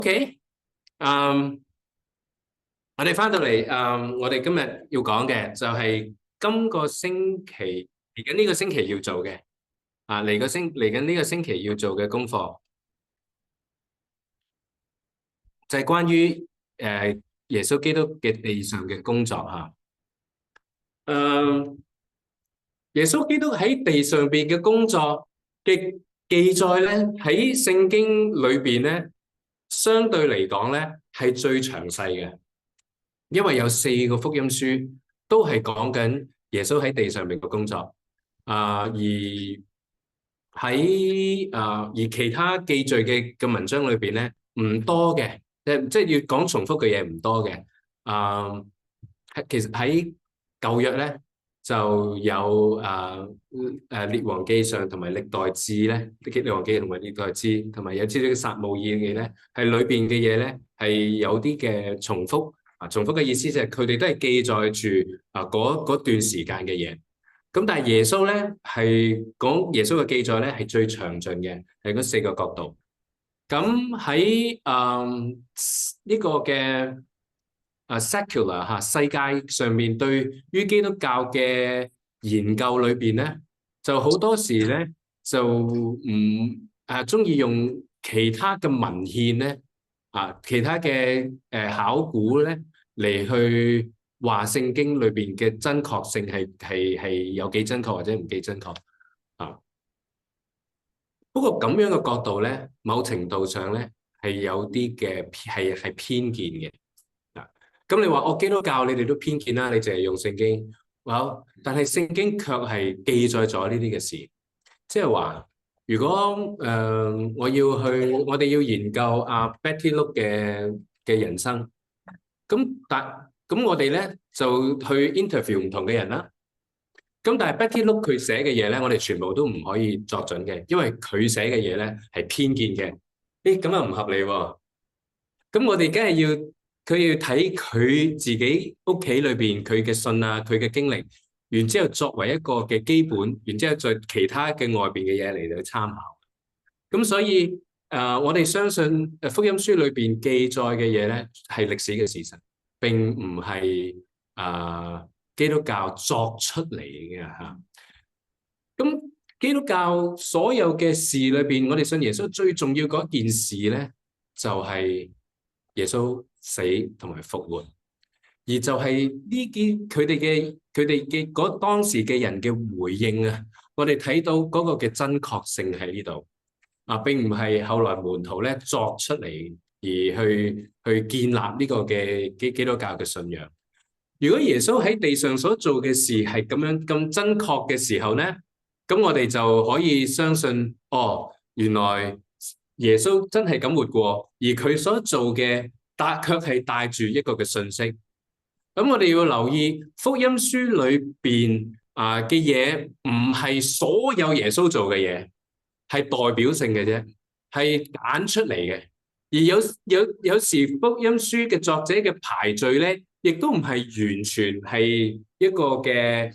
OK，我哋翻到嚟，我哋今日要講嘅就係今個星期嚟緊呢個星期要做嘅，嚟緊呢個星期要做嘅功課，就係關於耶穌基督嘅地上嘅工作嚇。誒，耶穌基督喺地上邊嘅工作嘅記載咧，喺聖經裏邊咧，相對嚟講咧係最詳細嘅。因為有4個福音書都係講緊耶穌喺地上面嘅工作，而其他記載嘅文章裏邊咧唔多嘅，即係要講重複嘅嘢唔多嘅。啊、其實喺舊約咧就有列王記上同埋歷代志咧，列王記同埋歷代志同埋有啲啲撒母耳嘅咧，係裏邊嘅嘢咧係有啲嘅重複。重複嘅意思就係佢哋都係記載住嗰段時間嘅嘢。咁但係耶穌咧係講耶穌嘅記載咧係最詳盡嘅，係嗰4個角度。咁喺呢個嘅secular 世界上面對於基督教嘅研究裏邊咧，就好多時咧就唔中意用其他嘅文獻咧其他嘅考古咧嚟去話聖經裏邊嘅真確性係有幾真確或者唔幾真確啊。不過咁樣嘅角度咧，某程度上咧係有啲嘅係偏見嘅。咁你話我基督教你哋都偏見啦，你淨係用聖經，但係聖經卻係記載咗呢啲嘅事，即係話如果我哋要研究Betty Look 嘅人生，咁我哋咧就去 interview 唔同嘅人啦。咁但係 Betty Look 佢寫嘅嘢咧，我哋全部都唔可以作準嘅，因為佢寫嘅嘢咧係偏見嘅。咁又唔合理喎。咁我哋梗係佢要睇佢自己屋企裏邊佢嘅信佢嘅經歷，然之後作為一個嘅基本，然之後再其他嘅外邊嘅嘢嚟到參考。咁所以我哋相信福音書裏邊記載嘅嘢咧係歷史嘅事實，並唔係基督教作出嚟嘅嚇。咁基督教所有嘅事裏邊，我哋信耶穌最重要嗰件事咧，就係耶穌死同埋復活，而就係呢啲佢哋嘅當時嘅人嘅回應啊，我哋睇到嗰個嘅真確性喺呢度並唔係後來門徒咧作出嚟而去建立呢個嘅基督教嘅信仰。如果耶穌喺地上所做嘅事係咁樣咁真確嘅時候咧，咁我哋就可以相信原來耶穌真係咁活過，而佢所做嘅卻係帶住一個嘅信息。咁我哋要留意福音書裏邊嘅嘢，唔係所有耶穌做嘅嘢，係代表性嘅啫，係揀出嚟嘅。而有時福音書嘅作者嘅排序咧，亦都唔係完全係一個嘅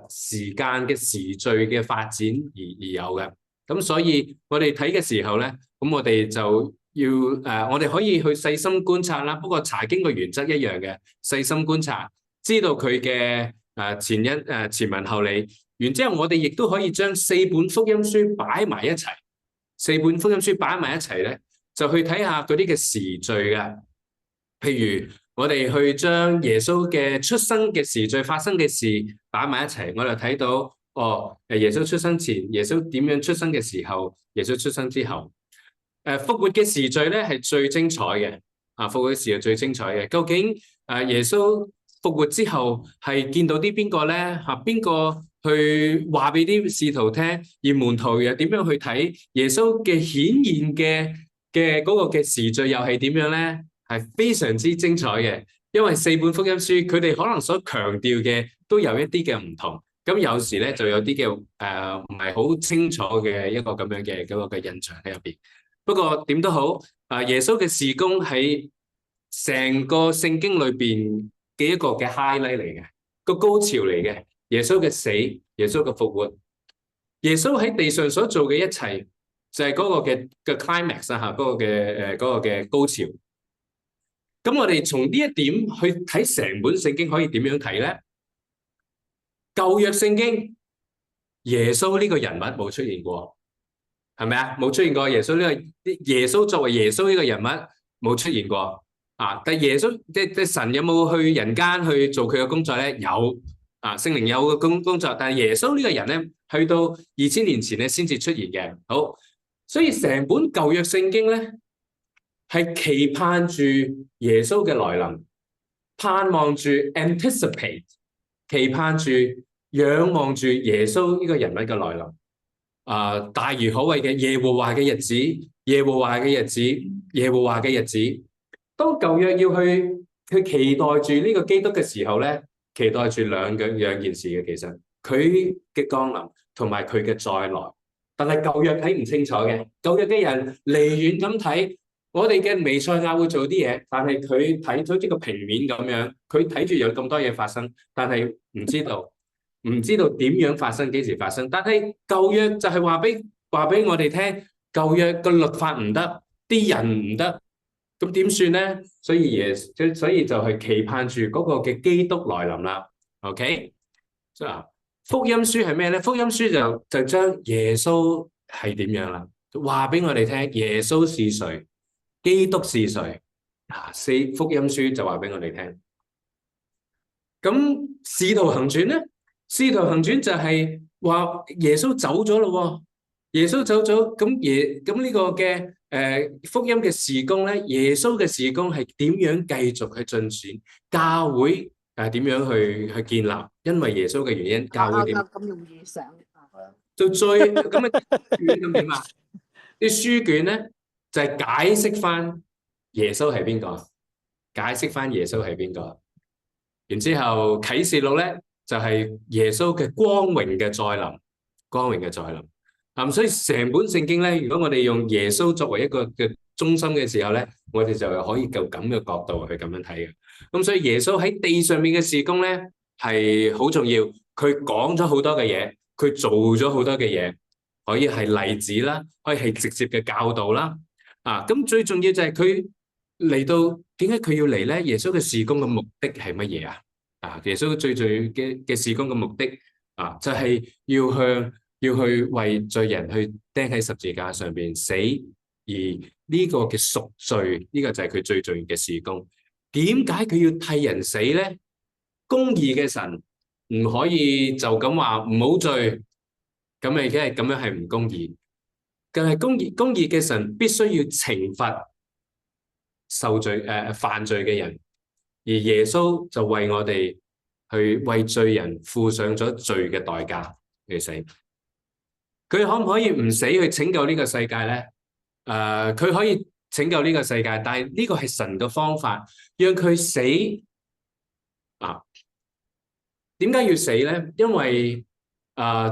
時間嘅時序嘅發展而有嘅。咁所以我哋睇嘅時候咧，咁我哋就要我哋可以去細心觀察啦。不過查經嘅原則一樣嘅，細心觀察，知道佢嘅前文後理。然之後我哋亦都可以將4本福音書擺埋一齊，4本福音書擺埋一齊咧，就去睇下嗰啲嘅時序嘅。譬如我哋去將耶穌嘅出生嘅時序發生嘅事擺埋一齊，我就睇到耶穌出生前，耶穌點樣出生嘅時候，耶穌出生之後，復活嘅時序咧係最精彩嘅。復活嘅時序最精彩嘅，究竟耶穌復活之後係見到啲邊個咧？邊個去話俾啲使徒聽？而門徒又點樣去睇耶穌嘅顯現嘅嗰個嘅時序又係點樣咧？係非常之精彩嘅，因為4本福音書佢哋可能所強調嘅都有一啲嘅唔同。咁有時咧就有啲嘅唔係好清楚嘅一個咁樣嘅嗰個嘅印象喺入邊。不過點都好，耶穌嘅事工喺成個聖經裏邊嘅一個嘅 highlight 嚟嘅，個高潮嚟嘅。耶穌嘅死，耶穌嘅復活，耶穌喺地上所做嘅一切，就係嗰個嘅 climax 啊嚇，嗰個嘅高潮。咁我哋從呢一點去睇成本聖經可以點樣睇咧？舊約聖經耶穌呢個人物冇出現過，係咪啊？冇出現過耶穌呢個耶穌作為耶穌呢個人物冇出現過啊！但耶穌即神有冇去人間去做佢嘅工作咧？有啊，聖靈有個工作，但係耶穌呢個人咧，去到2000年前咧先至出現嘅。好，所以成本舊約聖經咧係期盼住耶穌嘅來臨，盼望住 anticipate， 期盼住仰望住耶穌呢個人物嘅來臨。大如可畏嘅耶和華嘅日子，耶和華嘅日子，耶和華嘅日子。當舊約要去期待住呢個基督嘅時候咧，期待住兩件事嘅，其實佢嘅降臨同埋佢嘅再來。但係舊約睇唔清楚嘅，舊約嘅人離遠咁睇，我哋嘅彌賽亞會做啲嘢，但係佢睇咗呢個平面咁樣，佢睇住有咁多嘢發生，但係唔知道點樣發生，幾時發生。但係舊約就係話俾我哋聽，舊約個律法唔得，啲人唔得，咁點算咧？所以就係期盼住嗰個嘅基督來臨啦。OK，福音書係咩咧？福音書就將耶穌係點樣啦，話俾我哋聽，耶穌是誰，基督是誰。福音書就話俾我哋聽。咁使徒行傳咧？使徒行傳就係話耶穌走咗咯，耶穌走咗，咁呢個嘅福音嘅事工咧，耶穌嘅事工係點樣繼續去進展？教會點樣去建立？因為耶穌嘅原因，教會點咁容易上就最咁嘅書咁點啊？啲書卷咧就係解釋翻耶穌係邊個，解釋翻耶穌係邊個。然之後啟示錄咧就係耶穌嘅光榮嘅再臨，光榮嘅再臨。咁所以成本聖經咧，如果我哋用耶穌作為一個嘅中心嘅時候咧，我哋就可以就咁嘅角度去咁樣睇嘅。咁所以耶穌喺地上面嘅事工咧係好重要，佢講咗好多嘅嘢，佢做咗好多嘅嘢，可以係例子啦，可以係直接嘅教導啦。咁最重要就係佢嚟到，點解佢要嚟咧？耶穌嘅事工嘅目的係乜嘢啊？耶穌最重要嘅事工嘅目的就係要去為罪人去釘喺十字架上邊死，而呢個嘅贖罪，呢個就係佢最重要嘅事工。點解佢要替人死咧？公義嘅神唔可以就咁話唔好罪，咁咪梗係咁樣係唔公義。但係公義嘅神必須要懲罰犯罪嘅人，而耶穌就為我哋去為罪人付上咗罪嘅代價去死。佢可唔可以唔死去拯救呢個世界咧？佢可以拯救呢個世界，但係呢個係神嘅方法，讓佢死。點解要死咧？因為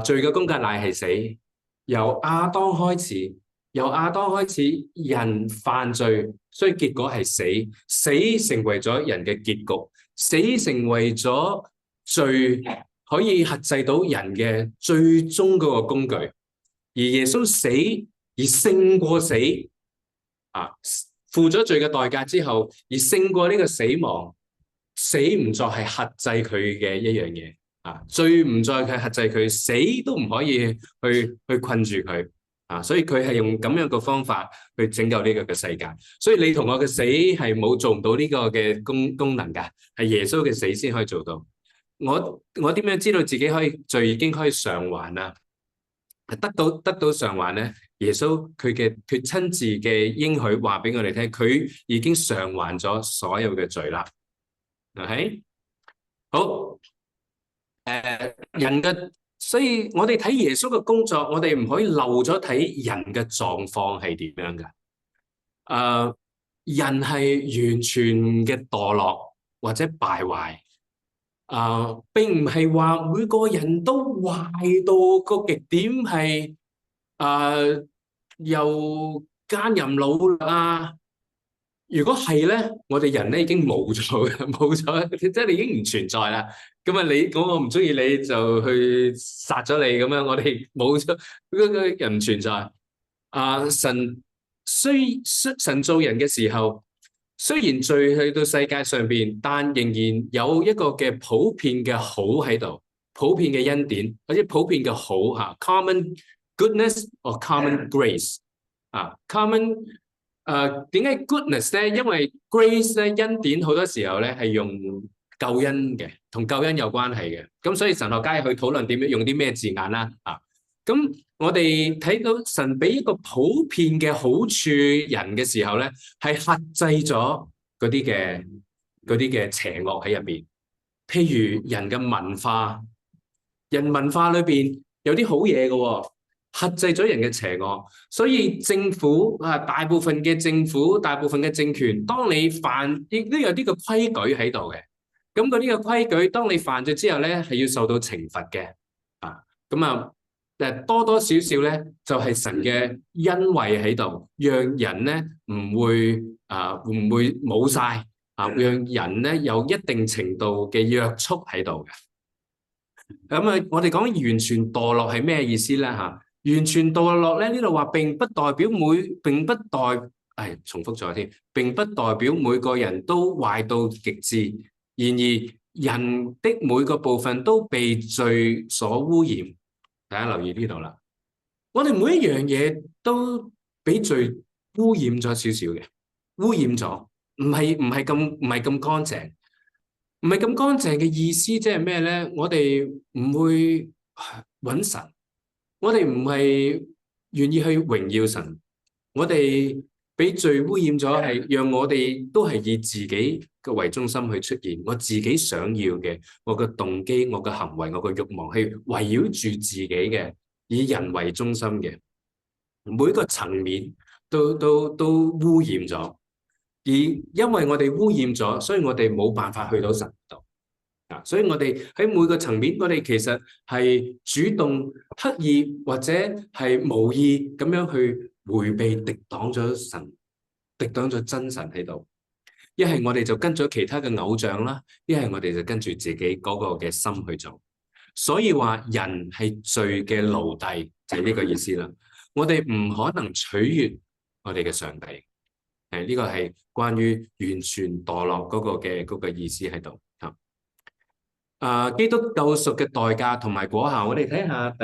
罪嘅工價乃係死。由亞當開始，人犯罪，所以結果係死。死成為咗人嘅結局，死成為咗罪可以轄制到人嘅最終嗰個工具。而耶穌死而勝過死，付咗罪嘅代價之後，而勝過呢個死亡，死唔再係轄制佢嘅一樣嘢。罪唔再係轄制佢，死都唔可以去困住佢。所以佢係用咁樣嘅方法去拯救呢個嘅世界。所以你同我嘅死係冇做唔到呢個嘅功能㗎，係耶穌嘅死先可以做到。我點樣知道自己罪已經可以償還啊？得到償還咧？耶穌佢親自嘅應許話俾我哋聽，佢已經償還咗所有嘅罪啦。OK， 好。所以我哋睇耶穌嘅工作，我哋唔可以漏咗睇人嘅狀況係點樣㗎。人係完全嘅墮落或者敗壞。並唔係話每個人都壞到個極點，係又奸淫擄掠。如果係咧，我哋人咧已經冇咗，即係你已經唔存在啦。咁我唔中意你就去殺咗你咁樣，我哋冇咗嗰個人唔存在。神造人嘅時候，雖然罪去到世界上邊，但仍然有一個嘅普遍嘅好喺度，普遍嘅恩典或者普遍嘅好吓，common goodness or common grace common 點解 goodness 咧？因為 grace 咧，恩典好多時候咧係用救恩嘅，同救恩有關係嘅，咁所以神學家去討論點樣用啲咩字眼啦咁我哋睇到神俾一個普遍嘅好處人嘅時候咧，係克制咗嗰啲嘅邪惡喺入邊。譬如人嘅文化，人文化裏邊有啲好嘢嘅喎，克制咗人嘅邪惡。所以政府大部分嘅政府、大部分嘅政權，當你犯亦都有啲個規矩喺度嘅。咁嗰啲嘅規矩，當你犯咗之後咧，係要受到懲罰嘅。咁多多少少咧，就係神嘅恩惠喺度，讓人咧唔會唔會冇晒讓人咧有一定程度嘅約束喺度嘅。咁我哋講完全墮落係咩意思咧？完全墮落咧，呢度話並不代表重複咗添，並不代表每個人都壞到極致。然而人的每個部分都被罪所污染。大家留意呢度啦，我哋每一樣嘢都俾罪污染咗少少嘅，污染咗，唔係咁乾淨，唔係咁乾淨嘅意思即係咩咧？我哋唔會揾神，我哋唔係願意去榮耀神，我哋俾罪污染咗，係讓我哋都係以自己嘅為中心去出現，我自己想要嘅，我嘅動機、我嘅行為、我嘅慾望，係圍繞住自己嘅，以人為中心嘅，每個層面都污染咗。而因為我哋污染咗，所以我哋冇辦法去到神度。所以我哋喺每個層面，我哋其實係主動、刻意或者係無意咁樣去迴避、敵擋咗神，敵擋咗真神喺度。一係我哋就跟咗其他嘅偶像啦，一係我哋就跟住自己嗰個嘅心去做。所以話人係罪嘅奴隸，就係呢個意思啦。我哋唔可能取悅我哋嘅上帝。呢個係關於完全墮落嗰個意思喺度。基督救贖嘅代價同埋果效，我哋睇下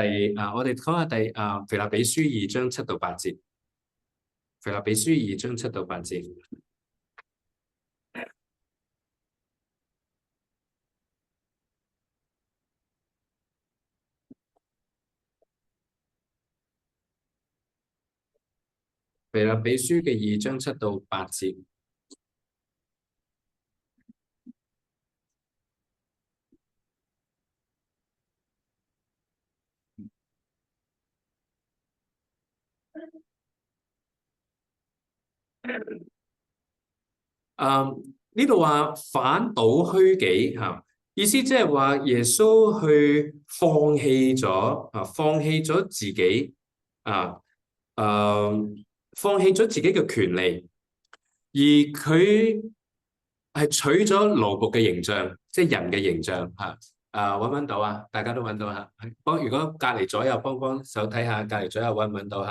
我哋講下腓立比書2章7到8節。腓立比書2章7到8節。腓立比書嘅2章7到8節。呢度話反倒虛己意思即係話耶穌去放棄咗自己放棄咗自己嘅權利，而佢係取咗奴僕嘅形象，即係人嘅形象揾到啊？大家都揾到如果隔離左右幫手睇下，隔離左右揾唔揾到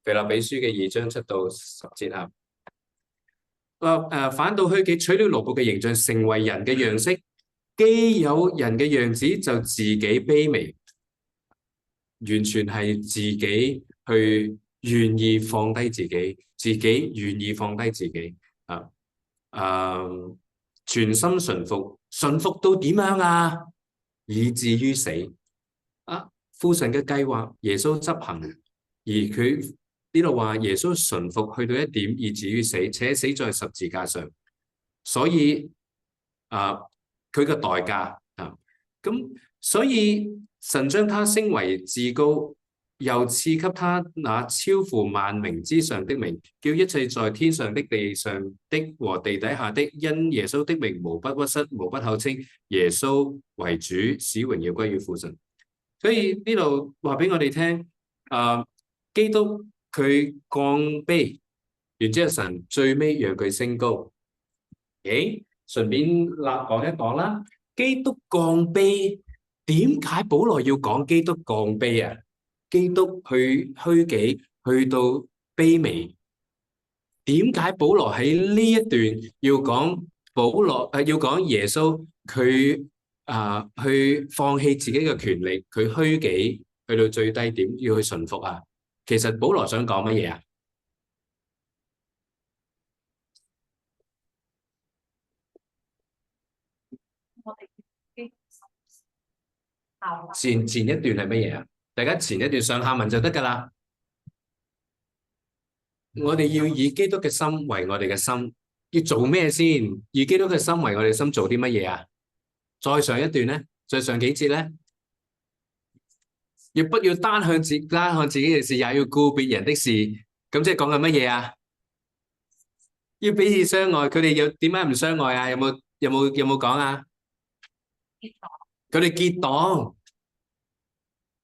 腓立比書嘅2章7到10節反倒虛己，取了奴僕嘅形象，成為人嘅樣式。既有人嘅樣子，就自己卑微，完全係自己去願意放低自己，自己願意放低自己全心順服，順服到點樣以至於死父神嘅計劃，耶穌執行，而佢呢度話耶穌順服去到一點，以至於死，且死在十字架上。所以佢嘅代價咁所以神將他升為至高，又賜給他那超乎萬名之上的名，叫一切在天上的、地上的和地底下的，因耶穌的名無不屈膝，無不口稱耶穌為主，使榮耀歸於父神。所以呢度話俾我哋聽基督佢降卑，然之後神最尾讓佢升高。順便講一講啦，基督降卑，點解保羅要講基督降卑基督去虛己，去到卑微。點解保羅喺呢一段要講要講耶穌佢去放棄自己嘅權利，佢虛己去到最低點要去順服啊？其實保羅想講乜嘢啊？前一段係乜嘢啊？大家前一段上下文就得㗎啦。我哋要以基督嘅心為我哋嘅心，要做咩先？以基督嘅心為我哋嘅心做啲乜嘢啊？再上一段咧，再上幾節咧，要不要單看自己嘅事，也要顧別人的事？咁即係講緊乜嘢啊？要彼此相愛，佢哋有點解唔相愛啊？有冇講啊？佢哋結黨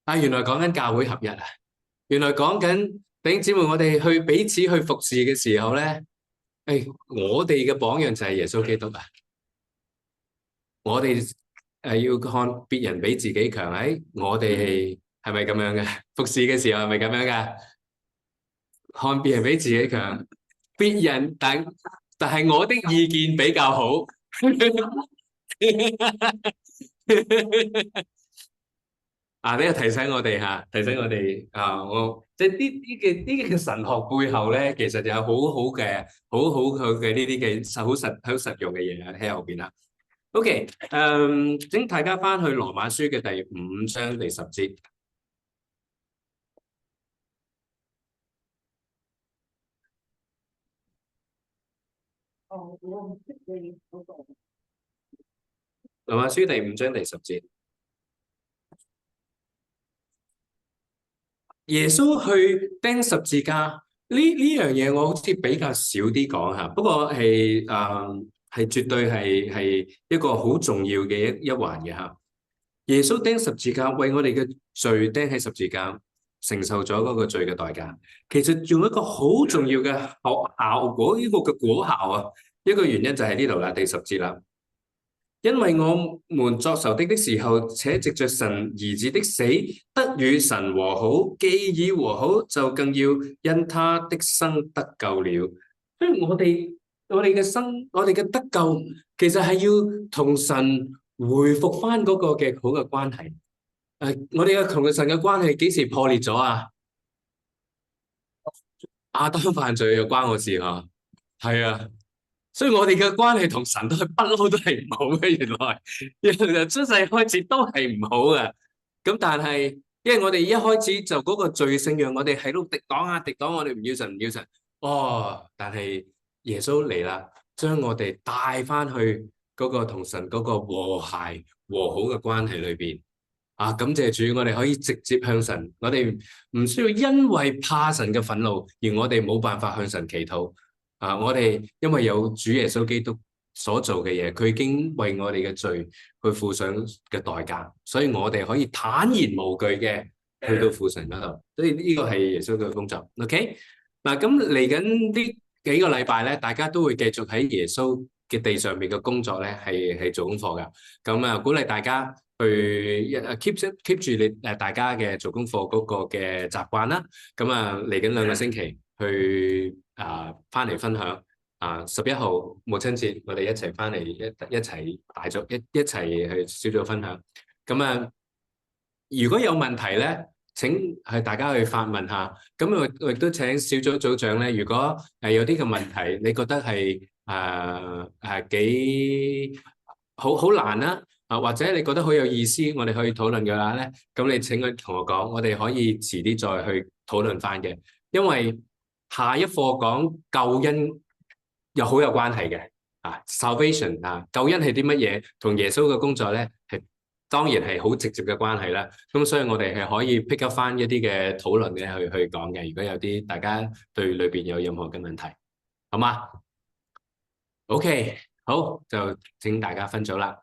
啊！原來講緊教會合一啊！原來講緊弟兄姊妹，我哋去彼此去服侍嘅時候咧，我哋嘅榜樣就係耶穌基督啊！我哋要看別人比自己強，我哋係咪咁樣嘅？服侍嘅時候係咪咁樣噶？看別人比自己強，別人但係我的意見比較好。啊！呢個提醒我哋嚇，提醒我哋啊！我即係呢啲嘅神學背後咧，其實有好好嘅呢啲嘅好實用嘅嘢喺後邊啦。OK，請大家翻去羅馬書嘅第五章第10節。羅馬書第五章第10節。耶穌去釘十字架呢樣嘢，我好似比較少啲講吓，不過係絕對係一個好重要嘅一環嘅吓。耶穌釘十字架，為我哋嘅罪釘喺十字架，承受咗嗰個罪嘅代價。其實仲有一個好重要嘅效果，呢個嘅果效啊，一個原因就喺呢度啦，第10節啦。因為我們作仇敵的時候，且藉着神兒子的死得與神和好，既已和好，就更要因他的生得救了。所以我哋嘅生，我哋嘅得救，其實係要同神回復翻嗰個嘅好嘅關係。我哋嘅同神嘅關係幾時破裂咗啊？亞當犯罪又關我事嗬？係啊。所以我哋嘅關係同神都係不嬲都係唔好嘅，原來出世開始都係唔好嘅。咁但係，因為我哋一開始就嗰個罪性，讓我哋喺度敵擋啊敵擋，我哋唔要神唔要神。哦，但係耶穌嚟啦，將我哋帶翻去嗰個同神嗰個和諧和好嘅關係裏邊。啊，感謝主，我哋可以直接向神，我哋唔需要因為怕神嘅憤怒而我哋冇辦法向神祈禱。我哋因為有主耶穌基督所做嘅嘢，佢已經為我哋嘅罪去付上嘅代價，所以我哋可以坦然無懼嘅去到父神嗰度。所以呢個係耶穌嘅工作。OK，嗱，咁嚟緊呢幾個禮拜咧，大家都會繼續喺耶穌嘅地上面嘅工作咧，係做功課噶。咁鼓勵大家去keep 住你大家嘅做功課嗰個嘅習慣啦。咁嚟緊2個星期去翻嚟分享11號母親節，我哋一齊翻嚟一齊大組一齊去小組分享。咁如果有問題咧，請係大家去發問下。咁我亦都請小組組長咧，如果有啲嘅問題，你覺得係幾好難啦，或者你覺得好有意思，我哋可以討論嘅話咧，咁你請佢同我講，我哋可以遲啲再去討論翻嘅。因為下一課講救恩又好有關係嘅，salvation 救恩係啲乜嘢？同耶穌嘅工作咧係當然係好直接嘅關係啦。咁所以我哋係可以 pick up 翻一啲嘅討論嘅去講嘅。如果有啲大家對裏邊有任何嘅問題，好嗎？OK，好，就請大家分組啦。